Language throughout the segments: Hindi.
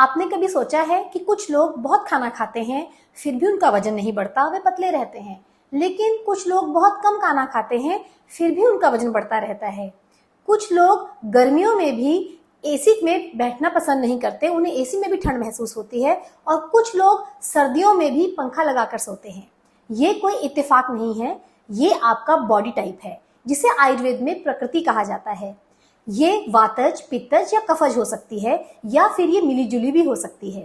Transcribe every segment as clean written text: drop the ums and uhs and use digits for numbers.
आपने कभी सोचा है कि कुछ लोग बहुत खाना खाते हैं फिर भी उनका वजन नहीं बढ़ता, वे पतले रहते हैं। लेकिन कुछ लोग बहुत कम खाना खाते हैं फिर भी उनका वजन बढ़ता रहता है। कुछ लोग गर्मियों में भी एसी में बैठना पसंद नहीं करते, उन्हें एसी में भी ठंड महसूस होती है। और कुछ लोग सर्दियों में भी पंखा लगाकर सोते हैं। ये कोई इत्तेफाक नहीं है, ये आपका बॉडी टाइप है, जिसे आयुर्वेद में प्रकृति कहा जाता है। ये वातज, पित्तज या कफज हो सकती है, या फिर ये मिलीजुली भी हो सकती है।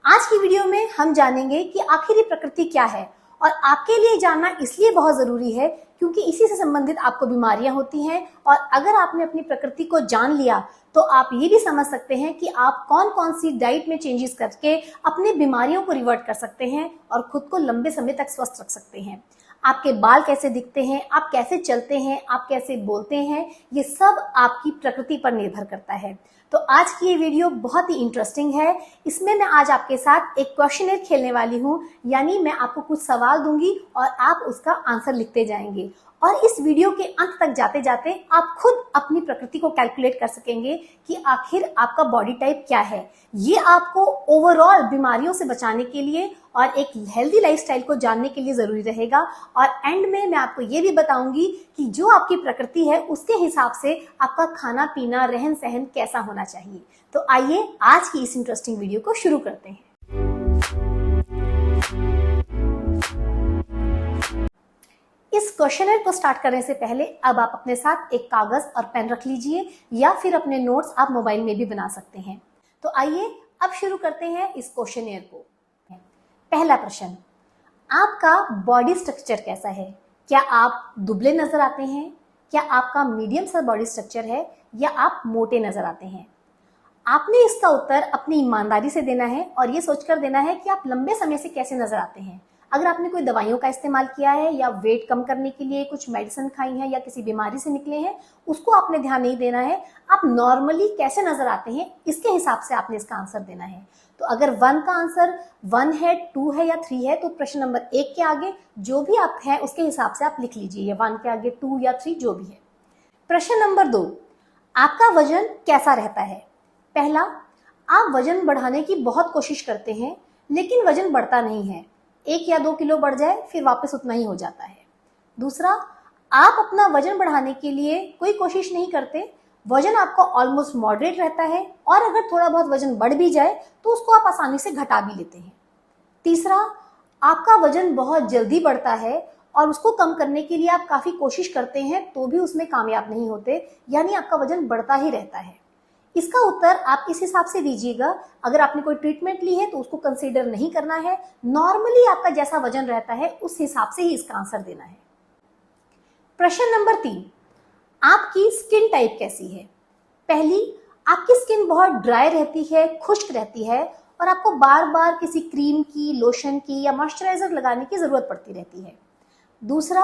आज की वीडियो में हम जानेंगे कि आखिर ये प्रकृति क्या है, और आपके लिए जानना इसलिए बहुत जरूरी है क्योंकि इसी से संबंधित आपको बीमारियां होती हैं। और अगर आपने अपनी प्रकृति को जान लिया तो आप ये भी समझ सकते हैं कि आप कौन कौन सी डाइट में चेंजेस करके अपनी बीमारियों को रिवर्ट कर सकते हैं और खुद को लंबे समय तक स्वस्थ रख सकते हैं। आपके बाल कैसे दिखते हैं, आप कैसे चलते हैं, आप कैसे बोलते हैं, ये सब आपकी प्रकृति पर निर्भर करता है। तो आज की ये वीडियो बहुत ही इंटरेस्टिंग है। इसमें मैं आज आपके साथ एक क्वेश्चनर खेलने वाली हूँ, यानी मैं आपको कुछ सवाल दूंगी और आप उसका आंसर लिखते जाएंगे। और इस वीडियो के अंत तक जाते जाते आप खुद अपनी प्रकृति को कैलकुलेट कर सकेंगे कि आखिर आपका बॉडी टाइप क्या है। ये आपको ओवरऑल बीमारियों से बचाने के लिए और एक हेल्दी लाइफस्टाइल को जानने के लिए जरूरी रहेगा। और एंड में मैं आपको ये भी बताऊंगी कि जो आपकी प्रकृति है उसके हिसाब से आपका खाना पीना, रहन सहन कैसा होना चाहिए। तो आइए आज की इस इंटरेस्टिंग वीडियो को शुरू करते हैं। इस क्वेश्चनर को स्टार्ट करने से पहले अब आप अपने साथ एक कागज और पेन रख लीजिए, या फिर अपने नोट्स आप मोबाइल में भी बना सकते हैं। तो आइए अब शुरू करते हैं इस क्वेश्चनर को। पहला प्रश्न, आपका बॉडी स्ट्रक्चर कैसा है? क्या आप दुबले नजर आते हैं? क्या आपका मीडियम सा बॉडी स्ट्रक्चर है, या आप मोटे नजर आते हैं? आपने इसका उत्तर अपनी ईमानदारी से देना है और ये सोचकर देना है कि आप लंबे समय से कैसे नजर आते हैं। अगर आपने कोई दवाइयों का इस्तेमाल किया है या वेट कम करने के लिए कुछ मेडिसिन खाई है या किसी बीमारी से निकले हैं, उसको आपने ध्यान नहीं देना है। आप नॉर्मली कैसे नजर आते हैं इसके हिसाब से आपने इसका आंसर देना है। तो अगर 1 का आंसर 1 है, 2 है या 3 है, तो प्रश्न नंबर 1 के आगे जो भी आप हैं उसके हिसाब से आप लिख लीजिए, 1 के आगे 2 या 3 जो भी है। प्रश्न नंबर 2, आपका वजन कैसा रहता है? पहला, आप वजन बढ़ाने की बहुत कोशिश करते हैं लेकिन वजन बढ़ता नहीं है, 1 या 2 किलो बढ़ जाए फिर वापस उतना ही हो जाता है। दूसरा, आप अपना वजन बढ़ाने के लिए कोई कोशिश नहीं करते, वजन आपका ऑलमोस्ट मॉडरेट रहता है, और अगर थोड़ा बहुत वजन बढ़ भी जाए तो उसको आप आसानी से घटा भी लेते हैं। तीसरा, आपका वजन बहुत जल्दी बढ़ता है और उसको कम करने के लिए आप काफी कोशिश करते हैं तो भी उसमें कामयाब नहीं होते, यानी आपका वजन बढ़ता ही रहता है। इसका उत्तर आप इस हिसाब से दीजिएगा, अगर आपने कोई ट्रीटमेंट ली है तो उसको कंसीडर नहीं करना है, नॉर्मली आपका जैसा वजन रहता है उस हिसाब से ही इसका आंसर देना है। प्रश्न नंबर 3, आपकी स्किन टाइप कैसी है? पहली, आपकी स्किन बहुत ड्राई रहती है, खुश्क रहती है, और आपको बार बार किसी क्रीम की, लोशन की या मॉइस्चराइजर लगाने की जरूरत पड़ती रहती है। दूसरा,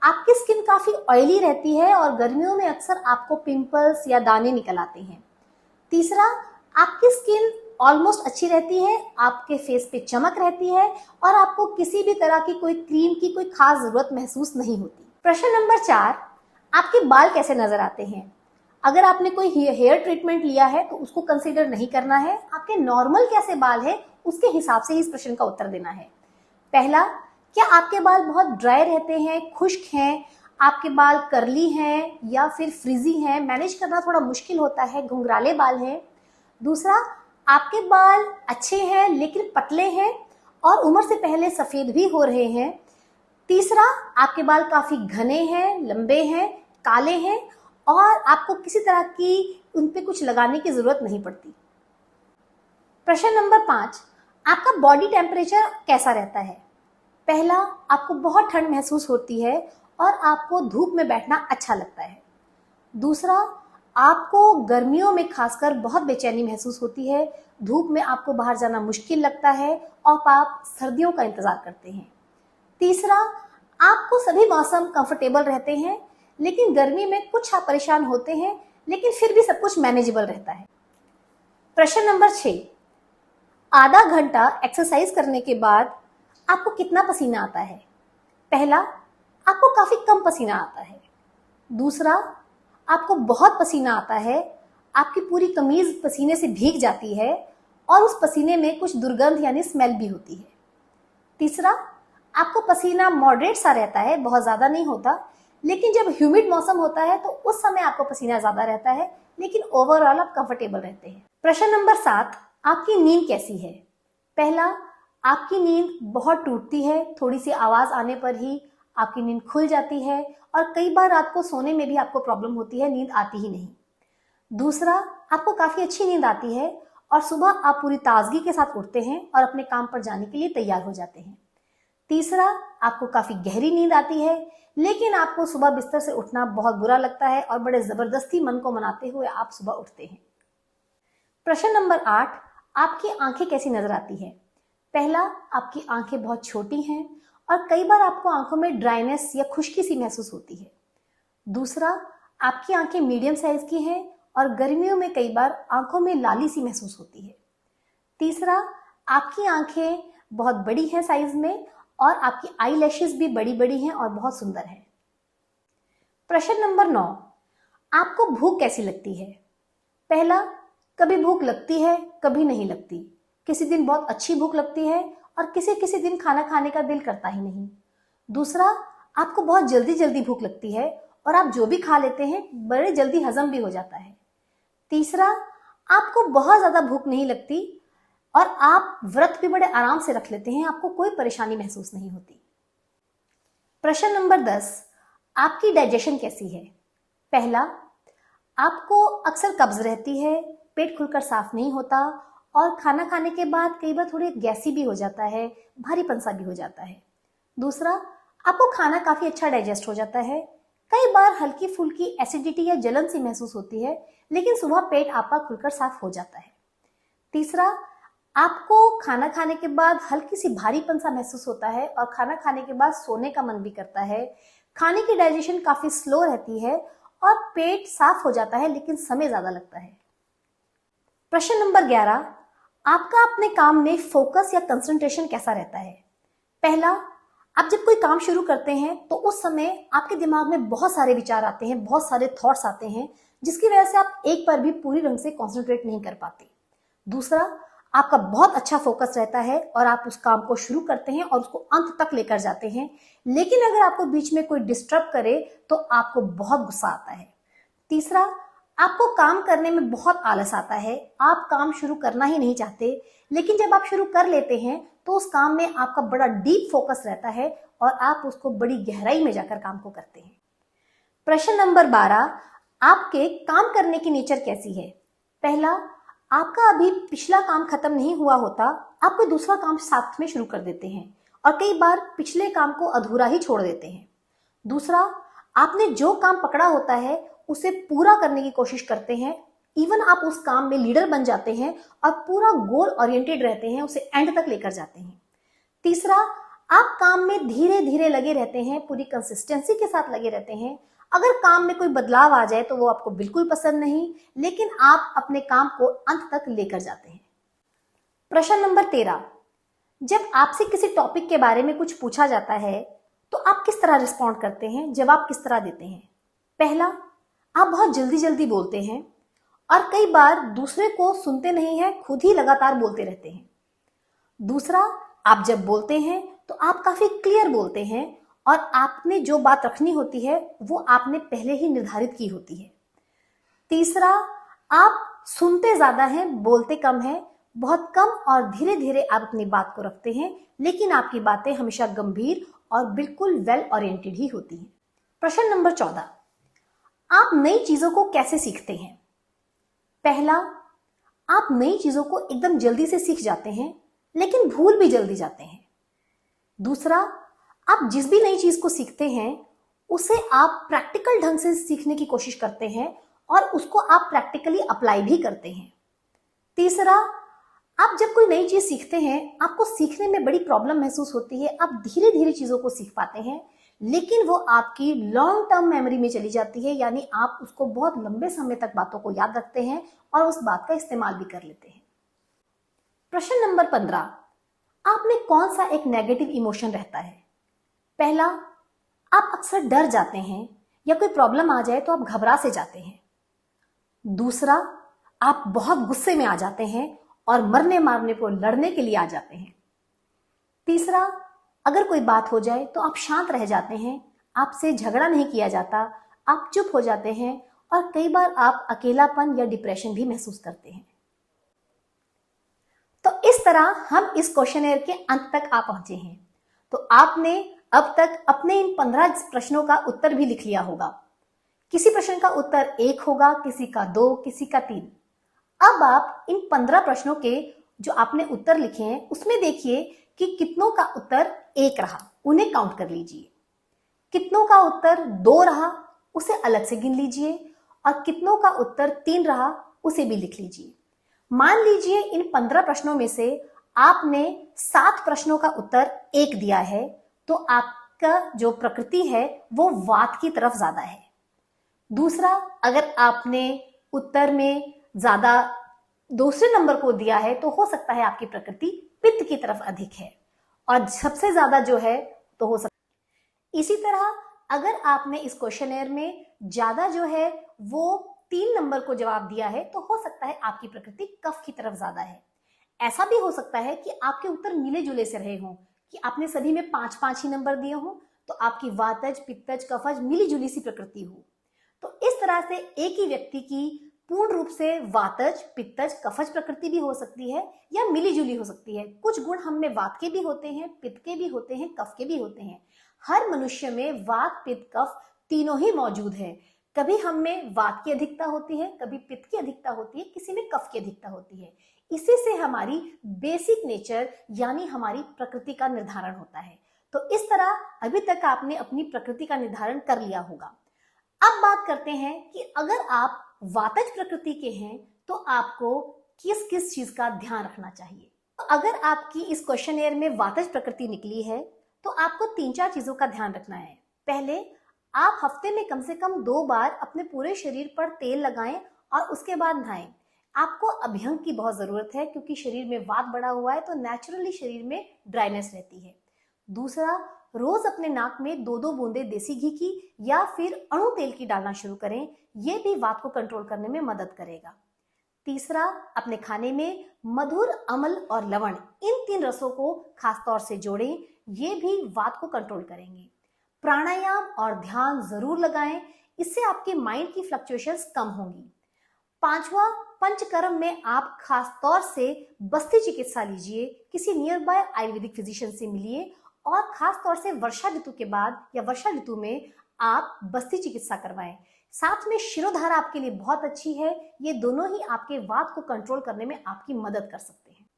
आपकी स्किन काफी ऑयली रहती है और गर्मियों में अक्सर आपको पिंपल्स या दाने निकल आते हैं। तीसरा, आपकी स्किन ऑलमोस्ट अच्छी रहती है, आपके फेस पे चमक रहती है और आपको किसी भी तरह की कोई क्रीम की कोई खास जरूरत महसूस नहीं होती। प्रश्न नंबर 4, आपके बाल कैसे नजर आते हैं? अगर आपने कोई हेयर ट्रीटमेंट लिया है तो उसको कंसीडर नहीं करना है, आपके नॉर्मल कैसे बाल है उसके हिसाब से ही इस प्रश्न का उत्तर देना है। पहला, क्या आपके बाल बहुत ड्राई रहते हैं, खुश्क हैं, आपके बाल कर्ली हैं या फिर फ्रिजी हैं, मैनेज करना थोड़ा मुश्किल होता है, घुंघराले बाल हैं? दूसरा, आपके बाल अच्छे हैं लेकिन पतले हैं और उम्र से पहले सफेद भी हो रहे हैं? तीसरा, आपके बाल काफी घने हैं, लंबे हैं, काले हैं और आपको किसी तरह की उन पे कुछ लगाने की जरूरत नहीं पड़ती। प्रश्न नंबर 5, आपका बॉडी टेम्परेचर कैसा रहता है? पहला, आपको बहुत ठंड महसूस होती है और आपको धूप में बैठना अच्छा लगता है। दूसरा, आपको गर्मियों में खासकर बहुत बेचैनी महसूस होती है, धूप में आपको बाहर जाना मुश्किल लगता है और आप सर्दियों का इंतजार करते हैं। तीसरा, आपको सभी मौसम कंफर्टेबल रहते हैं लेकिन गर्मी में कुछ आप परेशान होते हैं, लेकिन फिर भी सब कुछ मैनेजेबल रहता है। प्रश्न नंबर 6, आधा घंटा एक्सरसाइज करने के बाद आपको कितना पसीना आता है? पहला, आपको काफी कम पसीना आता है। दूसरा, आपको बहुत पसीना आता है, आपकी पूरी कमीज पसीने से भीग जाती है। और उस पसीने में कुछ दुर्गंध यानी स्मेल भी होती है। तीसरा, आपको पसीना मॉडरेट सा रहता है, बहुत ज्यादा नहीं होता, लेकिन जब ह्यूमिड मौसम होता है तो उस समय आपको पसीना ज्यादा रहता है, लेकिन ओवरऑल आप कंफर्टेबल रहते हैं। प्रश्न नंबर 7, आपकी नींद कैसी है? पहला, आपकी नींद बहुत टूटती है, थोड़ी सी आवाज आने पर ही आपकी नींद खुल जाती है और कई बार रात को सोने में भी आपको प्रॉब्लम होती है, नींद आती ही नहीं। दूसरा, आपको काफी अच्छी नींद आती है और सुबह आप पूरी ताजगी के साथ उठते हैं और अपने काम पर जाने के लिए तैयार हो जाते हैं। तीसरा, आपको काफी गहरी नींद आती है, लेकिन आपको सुबह बिस्तर से उठना बहुत बुरा लगता है और बड़े जबरदस्ती मन को मनाते हुए आप सुबह उठते हैं। प्रश्न नंबर 8, आपकी आंखें कैसी नजर आती है? पहला, आपकी आंखें बहुत छोटी हैं और कई बार आपको आंखों में ड्राइनेस या खुश्की सी महसूस होती है। दूसरा, आपकी आंखें मीडियम साइज की हैं और गर्मियों में कई बार आंखों में लाली सी महसूस होती है। तीसरा, आपकी आंखें बहुत बड़ी हैं साइज में और आपकी आई लैशेस भी बड़ी बड़ी हैं और बहुत सुंदर है। प्रश्न नंबर 9, आपको भूख कैसी लगती है? पहला, कभी भूख लगती है, कभी नहीं लगती। किसी दिन बहुत अच्छी भूख लगती है और किसी किसी दिन खाना खाने का दिल करता ही नहीं। दूसरा, आपको बहुत जल्दी जल्दी भूख लगती है और आप जो भी खा लेते हैं बड़े जल्दी हजम भी हो जाता है। तीसरा, आपको बहुत ज्यादा भूख नहीं लगती और आप व्रत भी बड़े आराम से रख लेते हैं, आपको कोई परेशानी महसूस नहीं होती। प्रश्न नंबर 10, आपकी डाइजेशन कैसी है? पहला, आपको अक्सर कब्ज रहती है, पेट खुलकर साफ नहीं होता और खाना खाने के बाद कई बार थोड़े गैसी भी हो जाता है, भारीपन सा भी हो जाता है। दूसरा, आपको खाना काफी अच्छा डाइजेस्ट हो जाता है, कई बार हल्की फुल्की एसिडिटी या जलन सी महसूस होती है, लेकिन सुबह पेट आपका खुलकर साफ हो जाता है। तीसरा, आपको खाना खाने के बाद हल्की सी भारीपन सा महसूस होता है और खाना खाने के बाद सोने का मन भी करता है। खाने की डाइजेशन काफी स्लो रहती है और पेट साफ हो जाता है, लेकिन समय ज्यादा लगता है। प्रश्न नंबर 11, आपका अपने काम में फोकस या कंसंट्रेशन कैसा रहता है? पहला, आप जब कोई काम शुरू करते हैं तो उस समय आपके दिमाग में बहुत सारे विचार आते हैं, बहुत सारे थॉट्स आते हैं, जिसकी वजह से आप एक पर भी पूरी ढंग से कॉन्सेंट्रेट नहीं कर पाते। दूसरा, आपका बहुत अच्छा फोकस रहता है और आप उस काम को शुरू करते हैं और उसको अंत तक लेकर जाते हैं, लेकिन अगर आपको बीच में कोई डिस्टर्ब करे तो आपको बहुत गुस्सा आता है। तीसरा, आपको काम करने में बहुत आलस आता है, आप काम शुरू करना ही नहीं चाहते, लेकिन जब आप शुरू कर लेते हैं तो उस काम में आपका बड़ा डीप फोकस रहता है और आप उसको बड़ी गहराई में जाकर काम को करते हैं। प्रश्न नंबर 12, आपके काम करने की नेचर कैसी है? पहला, आपका अभी पिछला काम खत्म नहीं हुआ होता, आप कोई दूसरा काम साथ में शुरू कर देते हैं और कई बार पिछले काम को अधूरा ही छोड़ देते हैं। दूसरा, आपने जो काम पकड़ा होता है उसे पूरा करने की कोशिश करते हैं, इवन आप उस काम में लीडर बन जाते हैं और पूरा गोल ओरिएंटेड रहते हैं, उसे एंड तक लेकर जाते हैं। तीसरा, आप काम में धीरे धीरे लगे रहते हैं, पूरी कंसिस्टेंसी के साथ लगे रहते हैं। अगर काम में कोई बदलाव आ जाए तो वो आपको बिल्कुल पसंद नहीं, लेकिन आप अपने काम को अंत तक लेकर जाते हैं। प्रश्न नंबर 13, जब आपसे किसी टॉपिक के बारे में कुछ पूछा जाता है तो आप किस तरह रिस्पॉन्ड करते हैं, जवाब किस तरह देते हैं? पहला, आप बहुत जल्दी जल्दी बोलते हैं और कई बार दूसरे को सुनते नहीं हैं, खुद ही लगातार बोलते रहते हैं। दूसरा, आप जब बोलते हैं तो आप काफी क्लियर बोलते हैं और आपने जो बात रखनी होती है वो आपने पहले ही निर्धारित की होती है। तीसरा, आप सुनते ज्यादा हैं, बोलते कम हैं, बहुत कम और धीरे धीरे आप अपनी बात को रखते हैं, लेकिन आपकी बातें हमेशा गंभीर और बिल्कुल वेल ओरिएंटेड ही होती हैं। प्रश्न नंबर 14, आप नई चीजों को कैसे सीखते हैं? पहला, आप नई चीजों को एकदम जल्दी से सीख जाते हैं, लेकिन भूल भी जल्दी जाते हैं। दूसरा, आप जिस भी नई चीज को सीखते हैं उसे आप प्रैक्टिकल ढंग से सीखने की कोशिश करते हैं और उसको आप प्रैक्टिकली अप्लाई भी करते हैं। तीसरा, आप जब कोई नई चीज सीखते हैं आपको सीखने में बड़ी प्रॉब्लम महसूस होती है, आप धीरे धीरे चीजों को सीख पाते हैं, लेकिन वो आपकी लॉन्ग टर्म मेमोरी में चली जाती है, यानी आप उसको बहुत लंबे समय तक बातों को याद रखते हैं और उस बात का इस्तेमाल भी कर लेते हैं। प्रश्न नंबर 15, आप में कौन सा एक नेगेटिव इमोशन रहता है? पहला, आप अक्सर डर जाते हैं या कोई प्रॉब्लम आ जाए तो आप घबरा से जाते हैं। दूसरा, आप बहुत गुस्से में आ जाते हैं और मरने मारने को लड़ने के लिए आ जाते हैं। तीसरा, अगर कोई बात हो जाए तो आप शांत रह जाते हैं, आपसे झगड़ा नहीं किया जाता, आप चुप हो जाते हैं और कई बार आप अकेलापन या डिप्रेशन भी महसूस करते हैं। तो इस तरह हम इस क्वेश्चनएयर के अंत तक आ पहुंचे हैं। तो आपने अब तक अपने इन 15 प्रश्नों का उत्तर भी लिख लिया होगा। किसी प्रश्न का उत्तर 1 होगा, किसी का 2, किसी का 3। अब आप इन 15 प्रश्नों के जो आपने उत्तर लिखे हैं उसमें देखिए कि कितनों का उत्तर 1 रहा, उन्हें काउंट कर लीजिए। कितनों का उत्तर 2 रहा, उसे अलग से गिन लीजिए, और कितनों का उत्तर 3 रहा, उसे भी लिख लीजिए। मान लीजिए इन 15 प्रश्नों में से आपने 7 प्रश्नों का उत्तर 1 दिया है, तो आपका जो प्रकृति है वो वात की तरफ ज्यादा है। दूसरा, अगर आपने उत्तर में ज्यादा दूसरे नंबर को दिया है तो हो सकता है आपकी प्रकृति पित्त की तरफ अधिक है, और सबसे ज्यादा जो है तो हो सकता। इसी तरह अगर आपने इस क्वेश्चनएयर में ज्यादा जो है वो 3 नंबर को जवाब दिया है तो हो सकता है आपकी प्रकृति कफ की तरफ ज्यादा है। ऐसा भी हो सकता है कि आपके उत्तर मिले जुले से रहे हों, कि आपने सभी में 5-5 ही नंबर दिए हों, तो आपकी वातज, पित्तज, कफज मिली जुली सी प्रकृति हो। तो इस तरह से एक ही व्यक्ति की पूर्ण रूप से वातज, पित्तज, कफज प्रकृति भी हो सकती है या मिली जुली हो सकती है। कुछ गुण हम में वात के भी होते हैं, पित्त के भी होते हैं, कफ के भी होते हैं। हर मनुष्य में वात, पित्त, कफ तीनों ही मौजूद है। कभी हम में वात की अधिकता होती है, कभी पित्त की अधिकता होती है, किसी में कफ की अधिकता होती है। इसी से हमारी बेसिक नेचर यानी हमारी प्रकृति का निर्धारण होता है। तो इस तरह अभी तक आपने अपनी प्रकृति का निर्धारण कर लिया होगा। अब बात करते हैं कि अगर आप वातज प्रकृति के हैं तो आपको किस किस चीज का ध्यान रखना चाहिए। तो अगर आपकी इस क्वेश्चनएयर में वातज प्रकृति निकली है तो आपको 3-4 चीजों का ध्यान रखना है। पहले, आप हफ्ते में कम से कम 2 बार अपने पूरे शरीर पर तेल लगाएं और उसके बाद नहाएं। आपको अभ्यंग की बहुत जरूरत है क्योंकि शरीर में वात बढ़ा हुआ है तो नेचुरली शरीर में ड्राइनेस रहती है। दूसरा, रोज अपने नाक में 2-2 बूंदे देसी घी की या फिर अणु तेल की डालना शुरू करें, यह भी वात को कंट्रोल करने में मदद करेगा। तीसरा, अपने खाने में मधुर, अम्ल और लवण इन 3 रसों को खासतौर से जोड़ें, ये भी वात को कंट्रोल करेंगे। प्राणायाम और ध्यान जरूर लगाएं, इससे आपके माइंड की फ्लक्चुएशंस कम होंगी। 5वां, पंचकर्म में आप खासतौर से बस्ती चिकित्सा लीजिए, किसी नियर बाय आयुर्वेदिक फिजिशियन से मिलिए, और खास तौर से वर्षा ऋतु के बाद या वर्षा ऋतु में आप बस्ती चिकित्सा करवाएं। साथ में शिरोधारा आपके लिए बहुत अच्छी है, ये दोनों ही आपके वात को कंट्रोल करने में आपकी मदद कर सकते हैं।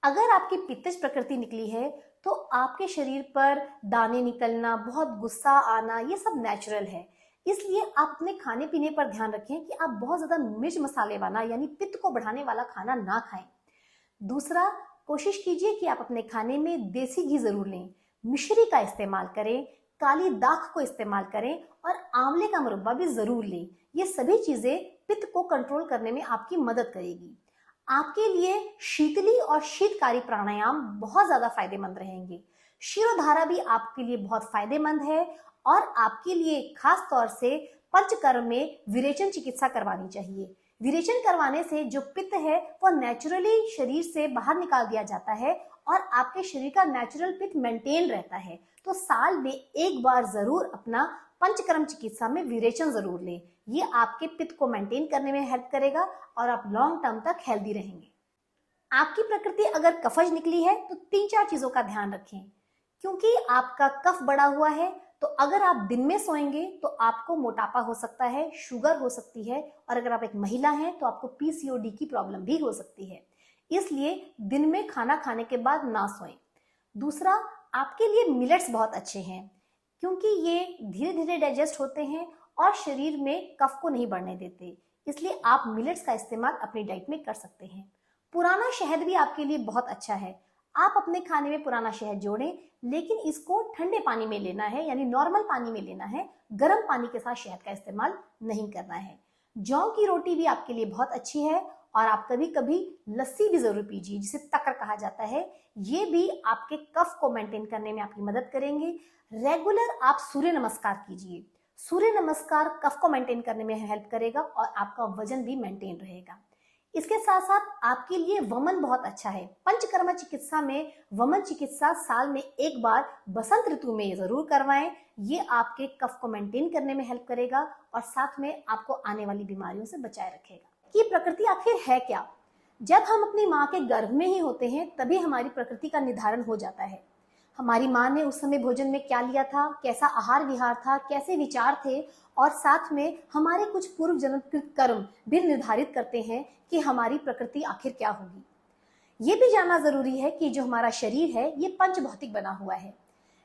अगर आपकी पित्तज प्रकृति निकली है तो आपके शरीर पर दाने निकलना, बहुत गुस्सा आना, ये सब नेचुरल है। इसलिए आप अपने खाने पीने पर ध्यान रखें कि आप बहुत ज्यादा मिर्च मसाले वाला यानी पित्त को बढ़ाने वाला खाना ना खाएं। दूसरा, कोशिश कीजिए कि आप अपने खाने में देसी घी जरूर लें, मिश्री का इस्तेमाल करें, काली दाख को इस्तेमाल करें और आंवले का मुरब्बा भी जरूर लें। ये सभी चीजें पित्त को कंट्रोल करने में आपकी मदद करेगी। आपके लिए शीतली और शीतकारी प्राणायाम बहुत ज्यादा फायदेमंद रहेंगे। शिरोधारा भी आपके लिए बहुत फायदेमंद है, और आपके लिए खास तौर से पंचकर्म में विरेचन चिकित्सा करवानी चाहिए। विरेचन करवाने से जो पित्त है वो नेचुरली शरीर से बाहर निकाल दिया जाता है और आपके शरीर का नेचुरल पित्त मेंटेन रहता है। तो साल में 1 बार जरूर अपना पंचकर्म चिकित्सा में विरेचन जरूर लें, ये आपके पित्त को मेंटेन करने में हेल्प करेगा और आप लॉन्ग टर्म तक हेल्दी रहेंगे। आपकी प्रकृति अगर कफज निकली है तो 3-4 चीजों का ध्यान रखें। क्योंकि आपका कफ बढ़ा हुआ है तो अगर आप दिन में सोएंगे तो आपको मोटापा हो सकता है, शुगर हो सकती है, और अगर आप एक महिला हैं तो आपको पीसीओडी की प्रॉब्लम भी हो सकती है। इसलिए दिन में खाना खाने के बाद ना सोएं। दूसरा, आपके लिए मिलेट्स बहुत अच्छे हैं क्योंकि ये धीरे धीरे डाइजेस्ट होते हैं और शरीर में कफ को नहीं बढ़ने देते, इसलिए आप मिलेट्स का इस्तेमाल अपनी डाइट में कर सकते हैं। पुराना शहद भी आपके लिए बहुत अच्छा है। आप अपने खाने में पुराना शहद जोड़ें, लेकिन इसको ठंडे पानी में लेना है, यानी नॉर्मल पानी में लेना है, गर्म पानी के साथ शहद का इस्तेमाल नहीं करना है। जौ की रोटी भी आपके लिए बहुत अच्छी है, और आप कभी कभी लस्सी भी जरूर पीजिए, जिसे तकर कहा जाता है। ये भी आपके कफ को मेंटेन करने में आपकी मदद करेंगे। रेगुलर आप सूर्य नमस्कार कीजिए। सूर्य नमस्कार कफ को मेंटेन करने में हेल्प करेगा और आपका वजन भी मेंटेन रहेगा। इसके साथ साथ आपके लिए वमन बहुत अच्छा है। पंचकर्म चिकित्सा में वमन चिकित्सा साल में एक बार बसंत ऋतु में जरूर करवाएं। ये आपके कफ को मेंटेन करने में हेल्प करेगा और साथ में आपको आने वाली बीमारियों से बचाए रखेगा। कि प्रकृति आखिर है क्या? जब हम अपनी माँ के गर्भ में ही होते हैं तभी हमारी प्रकृति का निर्धारण हो जाता है। हमारी माँ ने उस समय भोजन में क्या लिया था, कैसा आहार विहार था, कैसे विचार थे, और साथ में हमारे कुछ पूर्व जन्मकृत कर्म भी निर्धारित करते हैं कि हमारी प्रकृति आखिर क्या होगी। ये भी जानना जरूरी है कि जो हमारा शरीर है ये पंच भौतिक बना हुआ है,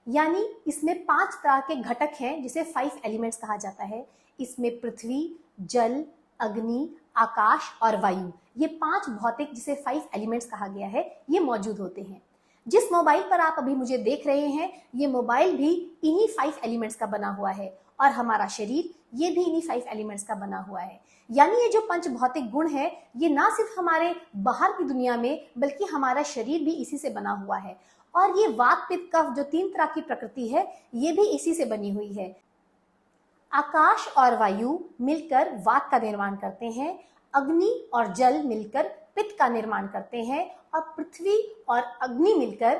यानी इसमें 5 तरह के घटक हैं जिसे 5 एलिमेंट्स कहा जाता है। इसमें पृथ्वी, जल, अग्नि, आकाश और वायु, ये 5 भौतिक जिसे 5 एलिमेंट्स कहा गया है, ये मौजूद होते हैं। जिस मोबाइल पर आप अभी मुझे देख रहे हैं ये मोबाइल भी इन्हीं 5 एलिमेंट्स का बना हुआ है और हमारा शरीर ये भी इन्हीं 5 एलिमेंट्स का बना हुआ है। यानी ये जो पंच भौतिक गुण है ये ना सिर्फ हमारे बाहर की दुनिया में बल्कि हमारा शरीर भी इसी से बना हुआ है। और ये वात पित्त कफ जो 3 तरह की प्रकृति है ये भी इसी से बनी हुई है। आकाश और वायु मिलकर वात का निर्माण करते हैं, अग्नि और जल मिलकर पित्त का निर्माण करते हैं और पृथ्वी और अग्नि मिलकर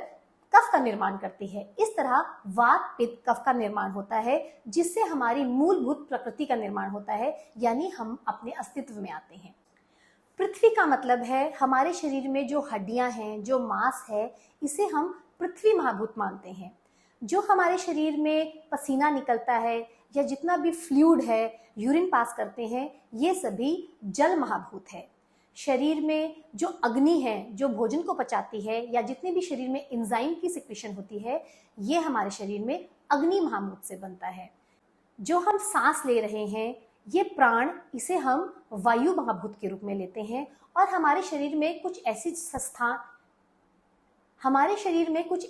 कफ का निर्माण करती है। इस तरह वात पित्त कफ का निर्माण होता है जिससे हमारी मूलभूत प्रकृति का निर्माण होता है, यानी हम अपने अस्तित्व में आते हैं। पृथ्वी का मतलब है हमारे शरीर में जो हड्डियां हैं, जो मांस है, इसे हम पृथ्वी महाभूत मानते हैं। जो हमारे शरीर में पसीना निकलता है या जितना भी फ्लूइड है, यूरिन पास करते हैं, ये सभी जल महाभूत है। शरीर में जो अग्नि है जो भोजन को पचाती है या जितने भी शरीर में एंजाइम की सिक्रेशन होती है ये हमारे शरीर में अग्नि महाभूत से बनता है। जो हम सांस ले रहे हैं ये प्राण, इसे हम वायु महाभूत के रूप में लेते हैं। और हमारे शरीर में कुछ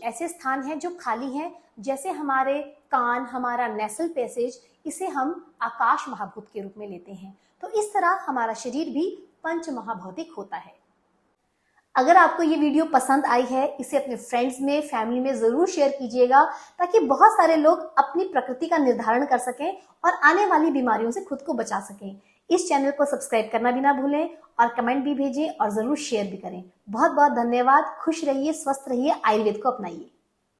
ऐसे स्थान हैं जो खाली हैं, जैसे हमारे कान, हमारा नेसल पैसेज, इसे हम आकाश महाभूत के रूप में लेते हैं। तो इस तरह हमारा शरीर भी पंच महाभौतिक होता है। अगर आपको ये वीडियो पसंद आई है इसे अपने फ्रेंड्स में, फैमिली में जरूर शेयर कीजिएगा ताकि बहुत सारे लोग अपनी प्रकृति का निर्धारण कर सकें और आने वाली बीमारियों से खुद को बचा सकें। इस चैनल को सब्सक्राइब करना भी ना भूलें और कमेंट भी भेजें और जरूर शेयर भी करें। बहुत बहुत धन्यवाद। खुश रहिए, स्वस्थ रहिए, आयुर्वेद को अपनाइए।